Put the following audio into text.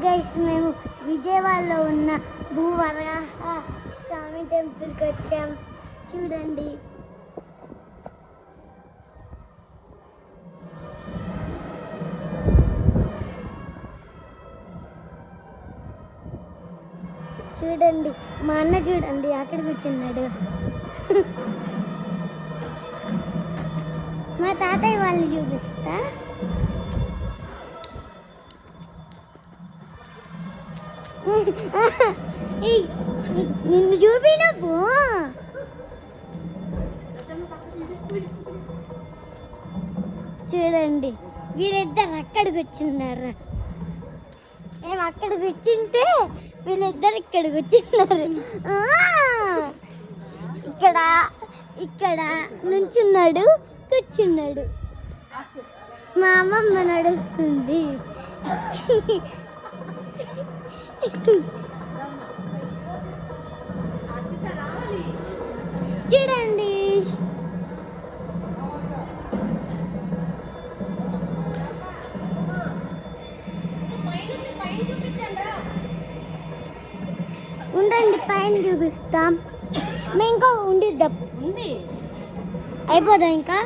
Guys మేము విజయవాడలో ఉన్న భూవరాహ స్వామి టెంపుల్కి వచ్చాం. చూడండి చూడండి మా అన్న చూడండి అక్కడ కూర్చున్నాడు. మా తాతయ్య వాళ్ళని చూపిస్తా. నిన్ను చూపినప్పు చూడండి వీళ్ళిద్దరు అక్కడికి వచ్చిన్నారు. మేము అక్కడికి వచ్చింటే వీళ్ళిద్దరు ఇక్కడికి వచ్చిన్నారు. ఇక్కడ ఇక్కడ నుంచున్నాడు, కూర్చున్నాడు. మా అమ్మమ్మ నడుస్తుంది. చూడండి ఉండండి పైన చూపిస్తాం. మేము ఇంకా ఉండిద్దాం. అయిపోదా ఇంకా